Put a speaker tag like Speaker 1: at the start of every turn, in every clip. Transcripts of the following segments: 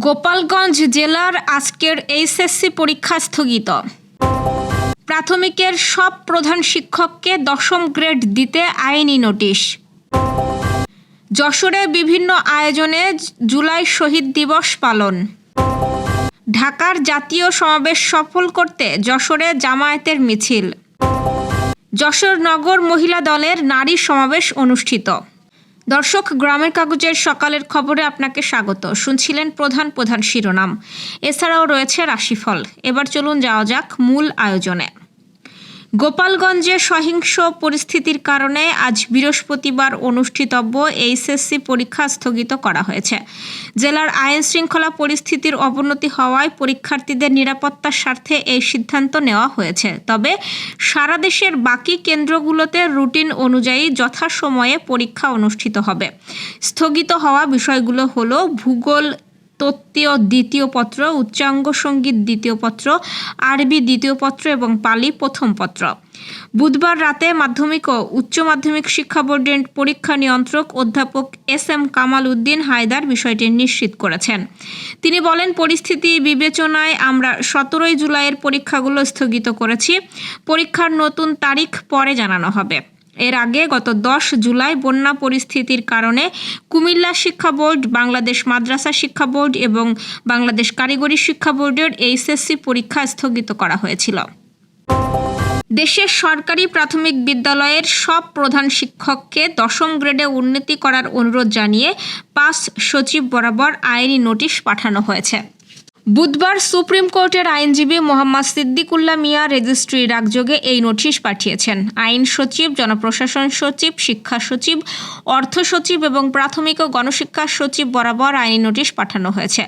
Speaker 1: গোপালগঞ্জ জেলার আজকের এইচএসসি পরীক্ষা স্থগিত। প্রাথমিকের সব প্রধান শিক্ষককে 10ম গ্রেড দিতে আইনি নোটিশ। যশোরে বিভিন্ন আয়োজনে জুলাই শহীদ দিবস পালন। ঢাকার জাতীয় সমাবেশ সফল করতে যশোরে জামায়াতের মিছিল। যশোর নগর মহিলা দলের নারী সমাবেশ অনুষ্ঠিত। দর্শক, গ্রামের কাগজের সকালের খবরে আপনাকে স্বাগত। শুনছিলেন প্রধান শিরোনাম, এছাড়াও রয়েছে রাশিফল। এবার চলুন যাওয়া যাক মূল আয়োজনে। গোপালগঞ্জে সহিংস পরিস্থিতির কারণে আজ বৃহস্পতিবার অনুষ্ঠিতব্য এইচএসসি পরীক্ষা স্থগিত করা হয়েছে। জেলার আইন শৃঙ্খলা পরিস্থিতির অবনতি হওয়ায় পরীক্ষার্থীদের নিরাপত্তার স্বার্থে এই সিদ্ধান্ত নেওয়া হয়েছে। তবে সারা দেশের বাকি কেন্দ্রগুলোতে রুটিন অনুযায়ী যথাসময়ে পরীক্ষা অনুষ্ঠিত হবে। স্থগিত হওয়া বিষয়গুলো হলো ভূগোল তত্ত্বীয় দ্বিতীয় পত্র, উচ্চাঙ্গ সঙ্গীত দ্বিতীয় পত্র, আরবি দ্বিতীয় পত্র এবং পালি প্রথম পত্র। বুধবার রাতে মাধ্যমিক ও উচ্চ মাধ্যমিক শিক্ষা বোর্ডের পরীক্ষা নিয়ন্ত্রক অধ্যাপক এস.এম. কামাল উদ্দিন হায়দার বিষয়টি নিশ্চিত করেছেন। তিনি বলেন, পরিস্থিতি বিবেচনায় আমরা 17 জুলাইয়ের পরীক্ষাগুলো স্থগিত করেছি। পরীক্ষার নতুন তারিখ পরে জানানো হবে। এর আগে গত 10 জুলাই বন্যা পরিস্থিতির কারণে কুমিল্লা শিক্ষা বোর্ড, বাংলাদেশ মাদ্রাসা শিক্ষা বোর্ড এবং বাংলাদেশ কারিগরি শিক্ষা বোর্ডের এইচএসসি পরীক্ষা স্থগিত করা হয়েছিল। দেশের সরকারি প্রাথমিক বিদ্যালয়ের সব প্রধান শিক্ষককে 10ম গ্রেডে উন্নতি করার অনুরোধ জানিয়ে 5 সচিব বরাবর আইনি নোটিশ পাঠানো হয়েছে। বুধবার সুপ্রিম কোর্টের আইনজীবী মোহাম্মদ সিদ্দিকুল্লাহ মিয়া রেজিস্ট্রি ডাকযোগে এই নোটিশ পাঠিয়েছেন। আইন সচিব, জনপ্রশাসন সচিব, শিক্ষা সচিব, অর্থ সচিব এবং প্রাথমিক ও গণশিক্ষা সচিব বরাবর আইনি নোটিশ পাঠানো হয়েছে।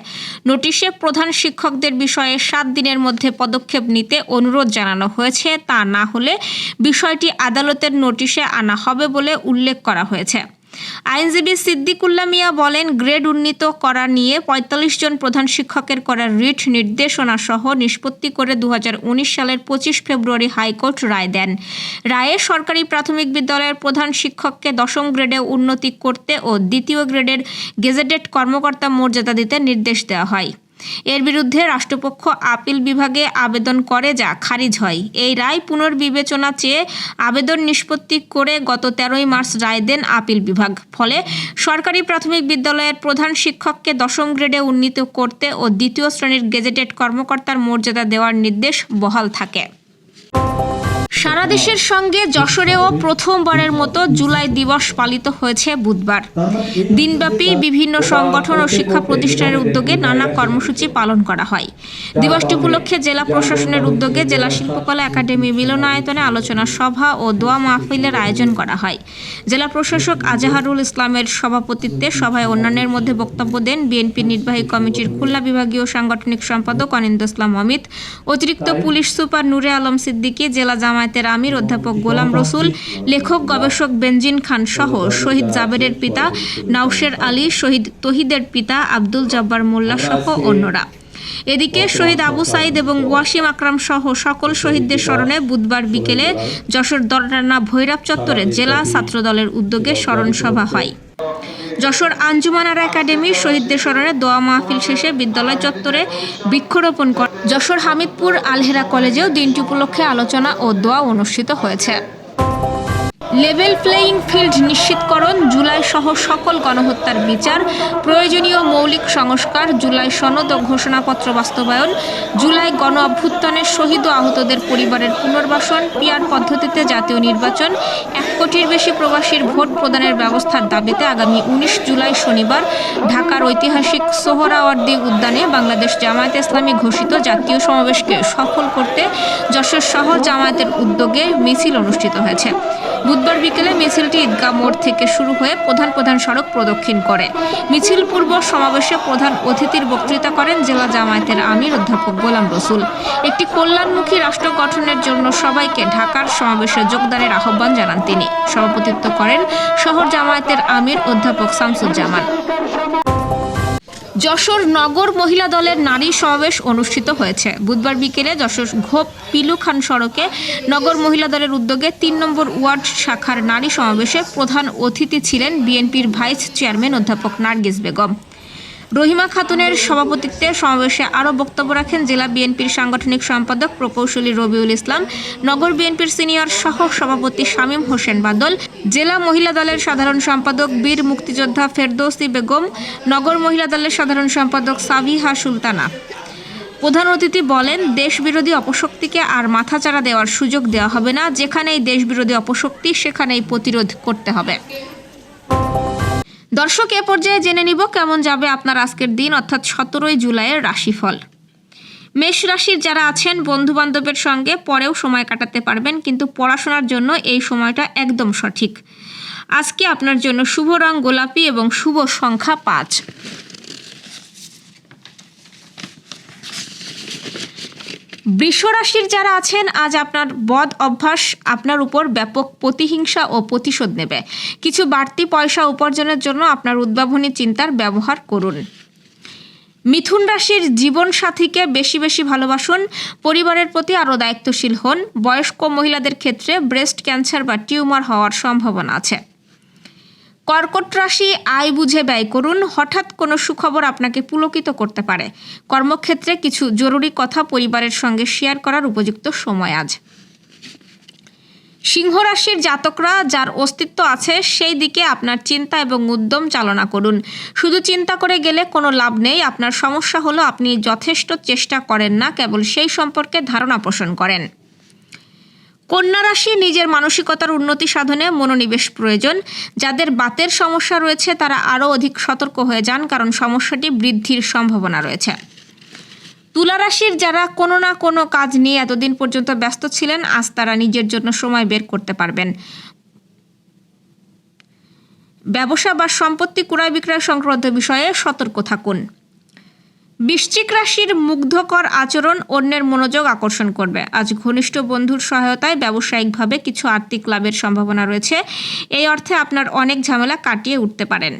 Speaker 1: নোটিশে প্রধান শিক্ষকদের বিষয়ে 7 দিনের মধ্যে পদক্ষেপ নিতে অনুরোধ জানানো হয়েছে। তা না হলে বিষয়টি আদালতের নোটিশে আনা হবে বলে উল্লেখ করা হয়েছে। আইনজীবী সিদ্দিকুল্লাহ মিয়া বলেন, গ্রেড উন্নীত করা নিয়ে 45 জন প্রধান শিক্ষকের করা রিট নির্দেশনা সহ নিষ্পত্তি করে 2019 সালের 25 ফেব্রুয়ারি হাইকোর্ট রায় দেন। রায়ে সরকারি প্রাথমিক বিদ্যালয়ের প্রধান শিক্ষককে 10ম গ্রেডে উন্নতি করতে ও দ্বিতীয় গ্রেডের গেজেটেড কর্মকর্তা মর্যাদা দিতে নির্দেশ দেওয়া হয়। এর বিরুদ্ধে রাষ্ট্রপক্ষ আপিল বিভাগে আবেদন করে, যা খারিজ হয়। এই রায় পুনর্বিবেচনা চেয়ে আবেদন নিষ্পত্তি করে গত 13 মার্চ রায় দেন আপিল বিভাগ। ফলে সরকারি প্রাথমিক বিদ্যালয়ের প্রধান শিক্ষককে 10ম গ্রেডে উন্নীত করতে ও দ্বিতীয় শ্রেণীর গেজেটেড কর্মকর্তার মর্যাদা দেওয়ার নির্দেশ বহাল থাকে। সারা দেশের সঙ্গে যশোরেও প্রথমবারের মতো জুলাই দিবস পালিত হয়েছে বুধবার। দিনব্যাপী বিভিন্ন সংগঠন ও শিক্ষা প্রতিষ্ঠানের উদ্যোগে নানা কর্মসূচি পালন করা হয়। দিবসটি উপলক্ষে জেলা প্রশাসনের উদ্যোগে জেলা শিল্পকলা একাডেমি মিলনায়তনে আলোচনা সভা ও দোয়া মাহফিলের আয়োজন করা হয়। জেলা প্রশাসক আজহারুল ইসলামের সভাপতিত্বে সভায় অন্যান্যের মধ্যে বক্তব্য দেন বিএনপি নির্বাহী কমিটির খুলনা বিভাগীয় সাংগঠনিক সম্পাদক অনিন্দ ইসলাম অমিত, অতিরিক্ত পুলিশ সুপার নূরে আলম সিদ্দিকী, জেলা জামায়াতের আমির অধ্যাপক গোলাম রসুল, লেখক গবেষক বেনজিন খান সহ শহীদ জাবেরের পিতা নাওশের আলী, শহীদ তহিদের পিতা আব্দুল জব্বার মোল্লা সহ অন্যরা। এদিকে শহীদ আবু সাইদ এবং ওয়াসিম আকরাম সহ সকল শহীদদের স্মরণে বুধবার বিকেলে যশোর দরটানা ভৈরব চত্বরে জেলা ছাত্রদলের উদ্যোগে স্মরণ সভা হয়। যশোর আঞ্জুমান আরা একাডেমি শহীদদের স্মরণে দোয়া মাহফিল শেষে বিদ্যালয় চত্বরে বৃক্ষরোপণ করে। যশোর হামিদপুর আলহেরা কলেজেও দিনটি উপলক্ষে আলোচনা ও দোয়া অনুষ্ঠিত হয়েছে। লেভেল প্লেয়িং ফিল্ড নিশ্চিতকরণ, জুলাই সহ সকল গণহত্যার বিচার, প্রয়োজনীয় মৌলিক সংস্কার, জুলাই সনদ ও ঘোষণাপত্র বাস্তবায়ন, জুলাই গণ অভ্যুত্থানের শহীদ ও আহতদের পরিবারের পুনর্বাসন, পিআর পদ্ধতিতে জাতীয় নির্বাচন, 1 কোটির বেশি প্রবাসীর ভোট প্রদানের ব্যবস্থার দাবিতে আগামী 19 জুলাই শনিবার ঢাকার ঐতিহাসিক সোহরাওয়ার্দী উদ্যানে বাংলাদেশ জামায়াতে ইসলামী ঘোষিত জাতীয় সমাবেশকে সফল করতে যশোর শহর জামায়াতের উদ্যোগে মিছিল অনুষ্ঠিত হয়েছে। বুধবার বিকেলে মিছিলটি ঈদগাহ মোড় থেকে শুরু হয়ে প্রধান সড়ক প্রদক্ষিণ করে। মিছিল পূর্ব সমাবেশে প্রধান অতিথির বক্তৃতা করেন জেলা জামায়াতের আমির অধ্যাপক গোলাম রসুল। একটি কল্যাণমুখী রাষ্ট্র গঠনের জন্য সবাইকে ঢাকার সমাবেশে যোগদানের আহ্বান জানান তিনি। সভাপতিত্ব করেন শহর জামায়াতের আমির অধ্যাপক শামসুজ্জামান। যশোর নগর মহিলা দলের নারী সমাবেশ অনুষ্ঠিত হয়েছে। বুধবার বিকেলে যশোর ঘোপ পিলু খান সড়কে নগর মহিলা দলের উদ্যোগে 3 নম্বর ওয়ার্ড শাখার নারী সমাবেশে প্রধান অতিথি ছিলেন বিএনপির ভাইস চেয়ারম্যান অধ্যাপক নার্গিস বেগম। রহিমা খাতুনের সভাপতিত্বে সমাবেশে আরও বক্তব্য রাখেন জেলা বিএনপির সাংগঠনিক সম্পাদক প্রকৌশলী রবিউল ইসলাম, নগর বিএনপির সিনিয়র সহ সভাপতি শামীম হোসেন বাদল, জেলা মহিলা দলের সাধারণ সম্পাদক বীর মুক্তিযোদ্ধা ফেরদৌসী বেগম, নগর মহিলা দলের সাধারণ সম্পাদক সাবিহা সুলতানা। প্রধান অতিথি বলেন, দেশবিরোধী অপশক্তিকে আর মাথাচাড়া দেওয়ার সুযোগ দেওয়া হবে না। যেখানেই দেশবিরোধী অপশক্তি সেখানেই প্রতিরোধ করতে হবে। দর্শক, এ পর্যায়ে জেনে নিব কেমন যাবে আপনার আজকের দিন অর্থাৎ 17 জুলাইয়ের রাশিফল। মেষ রাশির যারা আছেন বন্ধুবান্ধবের সঙ্গে পরেও সময় কাটাতে পারবেন, কিন্তু পড়াশোনার জন্য এই সময়টা একদম সঠিক। আজকে আপনার জন্য শুভ রং গোলাপি এবং শুভ সংখ্যা 5। বৃষ রাশির যারা আছেন আজ আপনার বদ অভ্যাস আপনার উপর ব্যাপক প্রতিহিংসা ও প্রতিশোধ নেবে। কিছু বাড়তি পয়সা উপার্জনের জন্য আপনার উদ্ভাবনী চিন্তার ব্যবহার করুন। মিথুন রাশির জীবন সাথীকে বেশি বেশি ভালোবাসুন, পরিবারের প্রতি আরও দায়িত্বশীল হন। বয়স্ক মহিলাদের ক্ষেত্রে ব্রেস্ট ক্যান্সার বা টিউমার হওয়ার সম্ভাবনা আছে। কর্কট রাশি, আয় বুঝে ব্যয় করুন। হঠাৎ কোনো সুখবর আপনাকে পুলকিত করতে পারে। কর্মক্ষেত্রে কিছু জরুরি কথা পরিবারের সঙ্গে শেয়ার করার উপযুক্ত সময় আজ। সিংহ রাশির জাতকরা যার অস্তিত্ব আছে সেই দিকে আপনার চিন্তা এবং উদ্যম চালনা করুন। শুধু চিন্তা করে গেলে কোনো লাভ নেই। আপনার সমস্যা হলো আপনি যথেষ্ট চেষ্টা করেন না, কেবল সেই সম্পর্কে ধারণা পোষণ করেন। কন্যা রাশি, নিজের মানসিকতার উন্নতি সাধনে মনোনিবেশ প্রয়োজন। যাদের বাতের সমস্যা রয়েছে তারা আরও অধিক সতর্ক হয়ে যান, কারণ সমস্যাটি বৃদ্ধির সম্ভাবনা রয়েছে। তুলা রাশির যারা কোনো না কোনো কাজ নিয়ে এতদিন পর্যন্ত ব্যস্ত ছিলেন, আজ তারা নিজের জন্য সময় বের করতে পারবেন। ব্যবসা বা সম্পত্তি ক্রয় বিক্রয় সংক্রান্ত বিষয়ে সতর্ক থাকুন। বৃশ্চিক রাশির মুগ্ধকর আচরণ অন্যের মনোযোগ আকর্ষণ করবে। আজ ঘনিষ্ঠ বন্ধুর সহায়তায় ব্যবসায়িকভাবে কিছু আর্থিক লাভের সম্ভাবনা রয়েছে। এই অর্থে আপনার অনেক ঝামেলা কাটিয়ে উঠতে পারেন।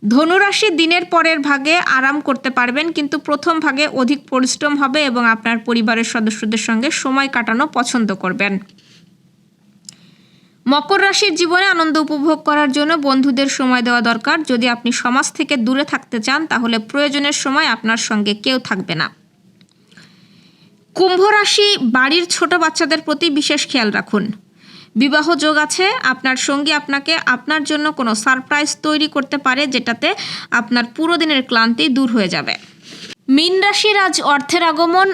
Speaker 1: ধনুরাশি, দিনের পরের ভাগে আরাম করতে পারবেন, কিন্তু প্রথম ভাগে অধিক পরিশ্রম হবে এবং আপনার পরিবারের সদস্যদের সঙ্গে সময় কাটানো পছন্দ করবেন। মকর রাশির জীবনে আনন্দ উপভোগ করার জন্য বন্ধুদের সময় দেওয়া দরকার। যদি আপনি সমাজ থেকে দূরে থাকতে চান তাহলে প্রয়োজনের সময় আপনার সঙ্গে কেউ থাকবে না। কুম্ভ রাশি, বাড়ির ছোট বাচ্চাদের প্রতি বিশেষ খেয়াল রাখুন। বিবাহ যোগ আছে। আপনার সঙ্গী আপনাকে আপনার জন্য কোনো সারপ্রাইজ তৈরি করতে পারে, যেটাতে আপনার পুরো দিনের ক্লান্তি দূর হয়ে যাবে। মীন রাশির আজ অর্থের আগমন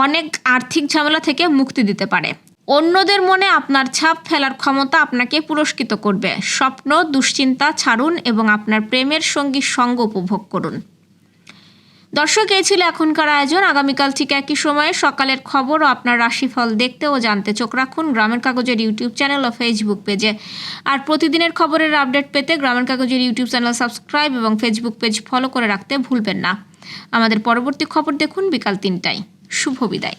Speaker 1: অনেক আর্থিক ঝামেলা থেকে মুক্তি দিতে পারে। অন্যদের মনে আপনার ছাপ ফেলার ক্ষমতা আপনাকে পুরস্কৃত করবে। স্বপ্ন দুশ্চিন্তা ছাড়ুন এবং আপনার প্রেমের সঙ্গীর সঙ্গ উপভোগ করুন। দর্শক, এই ছিল এখনকার আয়োজন। আগামীকাল ঠিক একই সময়ে সকালের খবর ও আপনার রাশিফল দেখতে ও জানতে চোখ রাখুন গ্রামের কাগজের ইউটিউব চ্যানেল ও ফেসবুক পেজে। আর প্রতিদিনের খবরের আপডেট পেতে গ্রামের কাগজের ইউটিউব চ্যানেল সাবস্ক্রাইব এবং ফেসবুক পেজ ফলো করে রাখতে ভুলবেন না। আমাদের পরবর্তী খবর দেখুন বিকাল 3টায়। শুভ বিদায়।